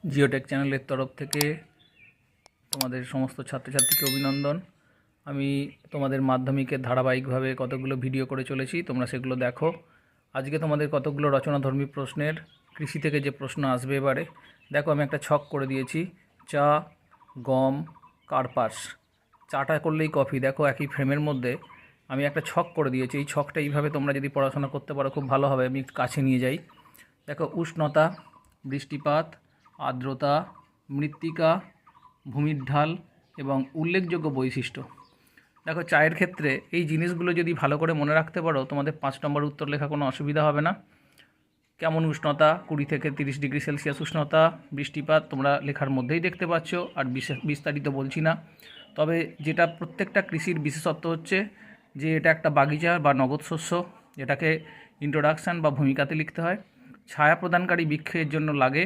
Geotech চ্যানেলের তরফ থেকে তোমাদের সমস্ত ছাত্রছাত্রীকে অভিনন্দন। আমি তোমাদের মাধ্যমিকের ধারাবাহিকভাবে কতগুলো ভিডিও করে চলেছি, তোমরা সেগুলো দেখো। আজকে তোমাদের কতগুলো রচনাধর্মী প্রশ্নের কৃষি থেকে যে প্রশ্ন আসবে এবারে দেখো, আমি একটা ছক করে দিয়েছি। চা, গম, কার্পাস। চাটা করলেই কফি, দেখো একই ফ্রেমের মধ্যে আমি একটা ছক করে দিয়েছি। এই ছকটা এইভাবে তোমরা যদি পড়াশোনা করতে পারো খুব ভালো হবে। আমি একটু কাছে নিয়ে যাই। দেখো, উষ্ণতা, বৃষ্টিপাত, আর্দ্রতা, মৃত্তিকা, ভূমির ঢাল এবং উল্লেখযোগ্য বৈশিষ্ট্য। দেখো, চায়ের ক্ষেত্রে এই জিনিসগুলো যদি ভালো করে মনে রাখতে পারো, তোমাদের 5 নম্বর উত্তর লেখা কোনো অসুবিধা হবে না। কেমন উষ্ণতা, 20 থেকে 30 ডিগ্রি সেলসিয়াস উষ্ণতা। বৃষ্টিপাত তোমরা লেখার মধ্যেই দেখতে পাচ্ছ, আর বিস্তারিত বলছি না। তবে যেটা প্রত্যেকটা কৃষির বিশেষত্ব হচ্ছে যে এটা একটা বাগিচা বা নগদ শস্য, এটাকে ইন্ট্রোডাকশান বা ভূমিকাতে লিখতে হয়। ছায়া প্রদানকারী বৃক্ষের জন্য লাগে।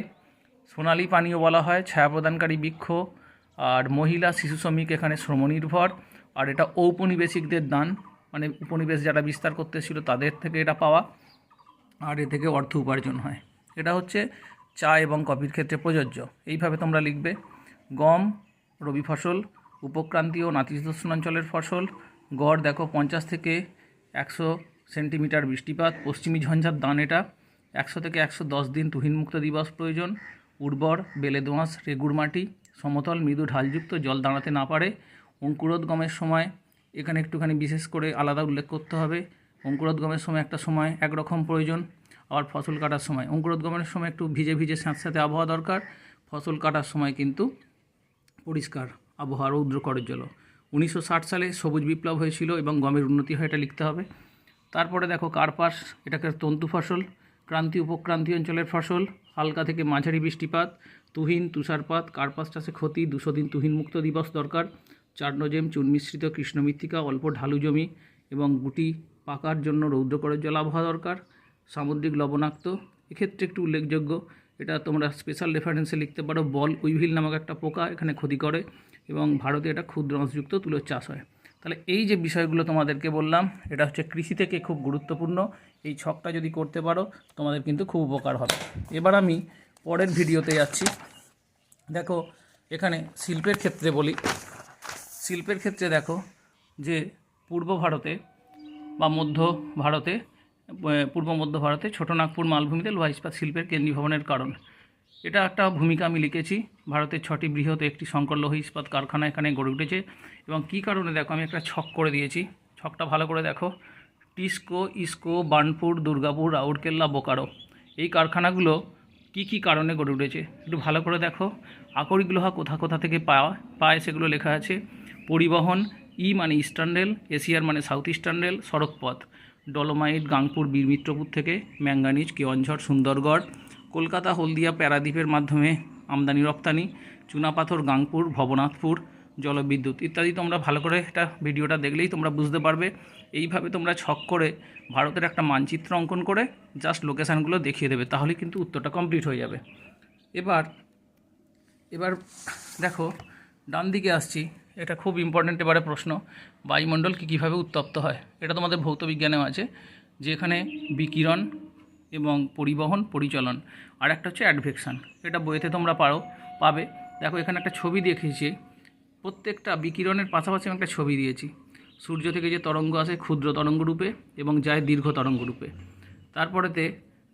সোনালী পানীয় বলা হয় ছায়া প্রদানকারী বৃক্ষ। আর মহিলা শিশু শ্রমিক এখানে শ্রমনির্ভর। আর এটা ঔপনিবেশিকদের দান, মানে উপনিবেশ যারা বিস্তার করতে ছিল তাদের থেকে এটা পাওয়া, আর এ থেকে অর্থ উপার্জন হয়। এটা হচ্ছে চা এবং কফির ক্ষেত্রে প্রযোজ্য। এইভাবে তোমরা লিখবে। গম রবি ফসল, উপক্রান্তীয় নাতিশীতোষ্ণাঞ্চলের ফসল। গড় দেখো 50 থেকে 100 সেন্টিমিটার বৃষ্টিপাত। পশ্চিমী ঝঞ্ঝার দান এটা। 100 থেকে 110 দিন তুহিনমুক্ত দিবস প্রয়োজন। উর্বর বেলে দোআঁশ রেগুড় মাটি। সমতল মৃদু ঢালযুক্ত, জল দাঁড়াতে না পারে। অঙ্কুরোদ্গমের সময় এখানে একটুখানি বিশেষ করে আলাদা উল্লেখ করতে হবে। অঙ্কুরোদ্গমের সময় একটা সময় একরকম প্রয়োজন, আবার ফসল কাটার সময় অঙ্কুরোদ্গমের সময় একটু ভিজে ভিজে স্যাঁতস্যাঁতে আবহাওয়া দরকার। ফসল কাটার সময় কিন্তু পরিষ্কার আবহাওয়া, রৌদ্র করজ্জ্বল। 1960 সালে সবুজ বিপ্লব হয়েছিল এবং গমের উন্নতি হয়, এটা লিখতে হবে। তারপরে দেখো কার্পাস, এটাকে তন্তু ফসল, ক্রান্তীয় উপক্রান্তীয় অঞ্চলের ফসল। হালকা থেকে মাঝারি বৃষ্টিপাত, তুহিন তুষারপাত। কার্পাস চাষে ক্ষতি, 200 দিন তুহিনমুক্ত দিবস দরকার। চার্নোজেম চুন মিশ্রিত কৃষ্ণ মৃত্তিকা, অল্প ঢালু জমি এবং গুটি পাকার জন্য রৌদ্র করজ্জ্বল আবহাওয়া দরকার। সামুদ্রিক লবণাক্ত, এক্ষেত্রে একটু উল্লেখযোগ্য, এটা তোমরা স্পেশাল রেফারেন্সে লিখতে পারো। বল উইভিল নামক একটা পোকা এখানে ক্ষতি করে এবং ভারতে এটা ক্ষুদ্র অংশযুক্ত তুলোর চাষ হয়। তাহলে এই যে বিষয়গুলো তোমাদেরকে বললাম, এটা হচ্ছে কৃষি থেকে খুব গুরুত্বপূর্ণ। এই ছকটা যদি করতে পারো তোমাদের কিন্তু খুব উপকার হবে। এবার আমি পরের ভিডিওতে যাচ্ছি। দেখো, এখানে শিল্পের ক্ষেত্রে বলি। শিল্পের ক্ষেত্রে দেখো যে পূর্ব ভারতে বা মধ্য ভারতে, পূর্ব মধ্য ভারতে ছোটনাগপুর মালভূমিতে লোহা ইস্পাত শিল্পের কেন্দ্রীভবনের কারণ, এটা একটা ভূমিকা আমি লিখেছি। ভারতের 6টি বৃহৎ একটি সংকর লোহ ইস্পাত কারখানা এখানে গড়ে উঠেছে এবং কী কারণে দেখো আমি একটা ছক করে দিয়েছি। ছকটা ভালো করে দেখো। টিস্কো, ইস্কো, বার্নপুর, দুর্গাপুর, রাউরকেল্লা, বোকারো, এই কারখানাগুলো কি কি কারণে গড়ে উঠেছে একটু ভালো করে দেখো। আকরিক লোহা কোথা কোথা থেকে পায় সেগুলো লেখা আছে। পরিবহন, ই মানে ইস্টার্ন রেল, এশিয়ার মানে সাউথ ইস্টার্ন রেল। সড়কপথ, ডলোমাইট গাংপুর বীরমিত্রপুর থেকে, ম্যাঙ্গানিজ কেওনঝড় সুন্দরগড়। কলকাতা হলদিয়া প্যারাদ্বীপের মাধ্যমে আমদানি রপ্তানি। চুনাপাথর গাংপুর ভবনাথপুর। জলবিদ্যুৎ ইত্যাদি। তোমরা ভালো করে এটা ভিডিওটা দেখলেই তোমরা বুঝতে পারবে। এইভাবে তোমরা ছক করে ভারতের একটা মানচিত্র অঙ্কন করে জাস্ট লোকেশানগুলো দেখিয়ে দেবে, তাহলে কিন্তু উত্তরটা কমপ্লিট হয়ে যাবে। এবার দেখো, ডান দিকে আসছি। এটা খুব ইম্পর্ট্যান্ট এবারে প্রশ্ন। বায়ুমণ্ডল কীভাবে উত্তপ্ত হয়, এটা তোমাদের ভৌত বিজ্ঞানেও আছে, যে এখানে বিকিরণ এবং পরিবহন পরিচলন, আর একটা হচ্ছে অ্যাডভেকশান। এটা বইতে তোমরা পাবে। দেখো, এখানে একটা ছবি দেখিয়েছি। প্রত্যেকটা বিকিরণের পাশাপাশি আমি একটা ছবি দিয়েছি। সূর্য থেকে যে তরঙ্গ আসে ক্ষুদ্র তরঙ্গ রূপে এবং যায় দীর্ঘ তরঙ্গ রূপে। তারপরেতে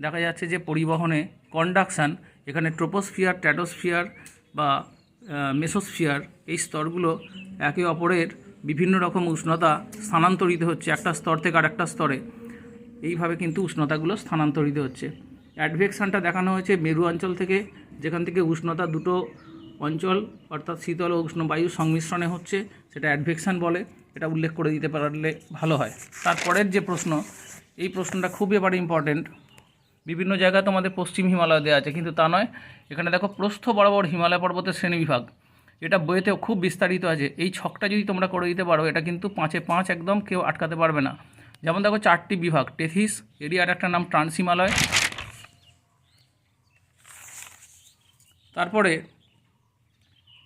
দেখা যাচ্ছে যে পরিবহনে কন্ডাকশান, এখানে ট্রোপোস্ফিয়ার, স্ট্র্যাটোস্ফিয়ার বা মেসোস্ফিয়ার, এই স্তরগুলো একে অপরের বিভিন্ন রকম উষ্ণতা স্থানান্তরিত হচ্ছে একটা স্তর থেকে আরেকটা স্তরে। এইভাবে কিন্তু উষ্ণতাগুলো স্থানান্তরিত হচ্ছে। অ্যাডভেকশানটা দেখানো হয়েছে মেরু অঞ্চল থেকে, যেখান থেকে উষ্ণতা দুটো অঞ্চল অর্থাৎ শীতল ও উষ্ণ বায়ুর সংমিশ্রণে হচ্ছে, সেটা অ্যাডভেকশান বলে। এটা উল্লেখ করে দিতে পারলে ভালো হয়। তারপরের যে প্রশ্ন, এই প্রশ্নটা খুবই এবারে ইম্পর্টেন্ট। বিভিন্ন জায়গায় তোমাদের পশ্চিম হিমালয় দেওয়া আছে, কিন্তু তা নয়। এখানে দেখো প্রস্থ বরাবর হিমালয় পর্বতের শ্রেণীবিভাগ, এটা বইয়েতেও খুব বিস্তারিত আছে। এই ছকটা যদি তোমরা করে দিতে পারো, এটা কিন্তু 5-এ 5 একদম, কেউ আটকাতে পারবে না। যেমন দেখো 4টি বিভাগ, টেথিস, এরিয়ার একটা নাম ট্রান্স হিমালয়। তারপরে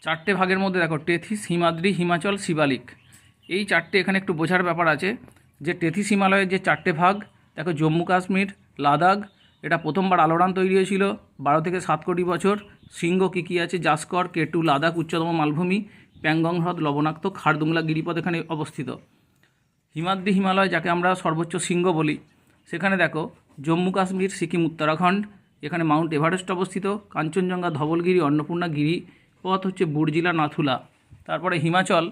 4টে ভাগের মধ্যে দেখো টেথিস, হিমাদ্রি, হিমাচল, শিবালিক, এই 4টে এখানে একটু বোঝার ব্যাপার আছে। যে টেথিস হিমালয়ের যে 4টে ভাগ, দেখো জম্মু কাশ্মীর, লাদাখ, এটা প্রথমবার আলোড়ান তৈরি হয়েছিল 12 থেকে 7 কোটি বছর। শৃঙ্গ কী কী আছে? জাস্কর, কেটু, লাদাখ উচ্চতম মালভূমি, প্যাংগং হ্রদ, লবণাক্ত খারদুংলা গিরিপথ এখানে অবস্থিত। হিমাদ্রি হিমালয়, যাকে আমরা সর্বোচ্চ শৃঙ্গ বলি, সেখানে দেখো জম্মু কাশ্মীর, সিকিম, উত্তরাখণ্ড, এখানে মাউন্ট এভারেস্ট অবস্থিত। কাঞ্চনজঙ্ঘা, ধবলগিরি, অন্নপূর্ণা গিরিপথ হচ্ছে বুর্জিলা, নাথুলা। তারপরে হিমাচল,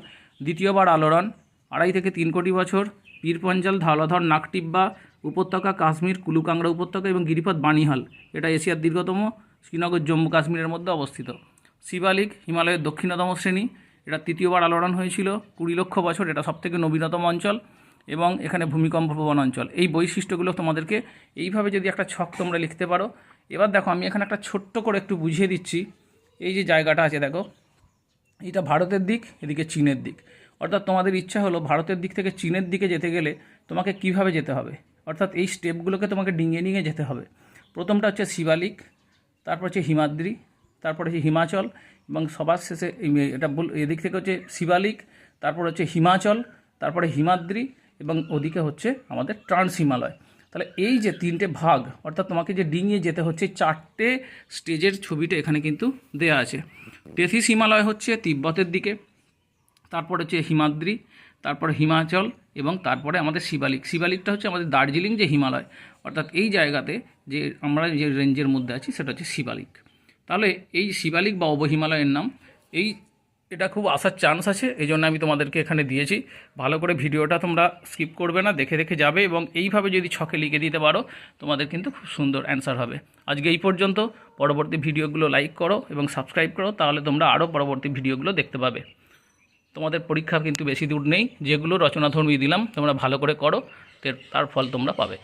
দ্বিতীয়বার আলোড়ন 2.5 থেকে 3 কোটি বছর। পীরপঞ্জাল, ধওলাধর, নাকটিব্বা উপত্যকা, কাশ্মীর, কুলুকাংড়া উপত্যকা এবং গিরিপথ বানিহাল, এটা এশিয়ার দীর্ঘতম। শ্রীনগর, জম্মু কাশ্মীরের মধ্যে অবস্থিত। শিবালিক, হিমালয়ের দক্ষিণতম শ্রেণী, এটা তৃতীয়বার আলোড়ন হয়েছিল 20 লক্ষ বছর। এটা সবথেকে নবীনতম অঞ্চল এবং এখানে ভূমিকম্প প্রবণ অঞ্চল। এই বৈশিষ্ট্যগুলো তোমাদেরকে এইভাবে যদি একটা ছক তোমরা লিখতে পারো। এবার দেখো আমি এখানে একটা ছোট্ট করে একটু বুঝিয়ে দিচ্ছি। এই যে জায়গাটা আছে দেখো, এটা ভারতের দিক, এদিকে চীনের দিক। অর্থাৎ তোমাদের ইচ্ছা হলো ভারতের দিক থেকে চীনের দিকে যেতে গেলে তোমাকে কিভাবে যেতে হবে, অর্থাৎ এই স্টেপগুলোকে তোমাকে ডিঙিয়ে ডিঙিয়ে যেতে হবে। প্রথমটা হচ্ছে শিবালিক, তারপর হচ্ছে হিমাদ্রি, তারপর হচ্ছে হিমাচল এবং সবার শেষে এটা এদিক থেকে হচ্ছে শিবালিক, তারপর হচ্ছে হিমাচল, তারপরে হিমাদ্রি এবং ওদিকে হচ্ছে আমাদের ট্রান্স হিমালয়। তাহলে এই যে 3টে ভাগ, অর্থাৎ তোমাকে যে ডিঙিয়ে যেতে হচ্ছে 4টে স্টেজের ছবিটা এখানে কিন্তু দেয়া আছে। তেথিস হিমালয় হচ্ছে তিব্বতের দিকে, তারপর হচ্ছে হিমাদ্রি, তারপরে হিমাচল এবং তারপরে আমাদের শিবালিক। শিবালিকটা হচ্ছে আমাদের দার্জিলিং যে হিমালয়, অর্থাৎ এই জায়গাতে যে আমরা যে রেঞ্জের মধ্যে আছি সেটা হচ্ছে শিবালিক। তাহলে এই শিবালিক বা অবহিমালয়ের নাম এটা খুব আসার চান্স আছে, এই জন্য আমি তোমাদেরকে এখানে দিয়েছি। ভালো করে ভিডিওটা তোমরা স্কিপ করবে না, দেখে দেখে যাবে এবং এইভাবে যদি ছকে লিখে দিতে পারো তোমাদের কিন্তু খুব সুন্দর অ্যান্সার হবে। আজকে এই পর্যন্ত। পরবর্তী ভিডিওগুলো লাইক করো এবং সাবস্ক্রাইব করো, তাহলে তোমরা আরও পরবর্তী ভিডিওগুলো দেখতে পাবে। তোমাদের পরীক্ষা কিন্তু বেশি দূর নেই, যেগুলো রচনাধর্মী দিলাম তোমরা ভালো করে করো, তার ফল তোমরা পাবে।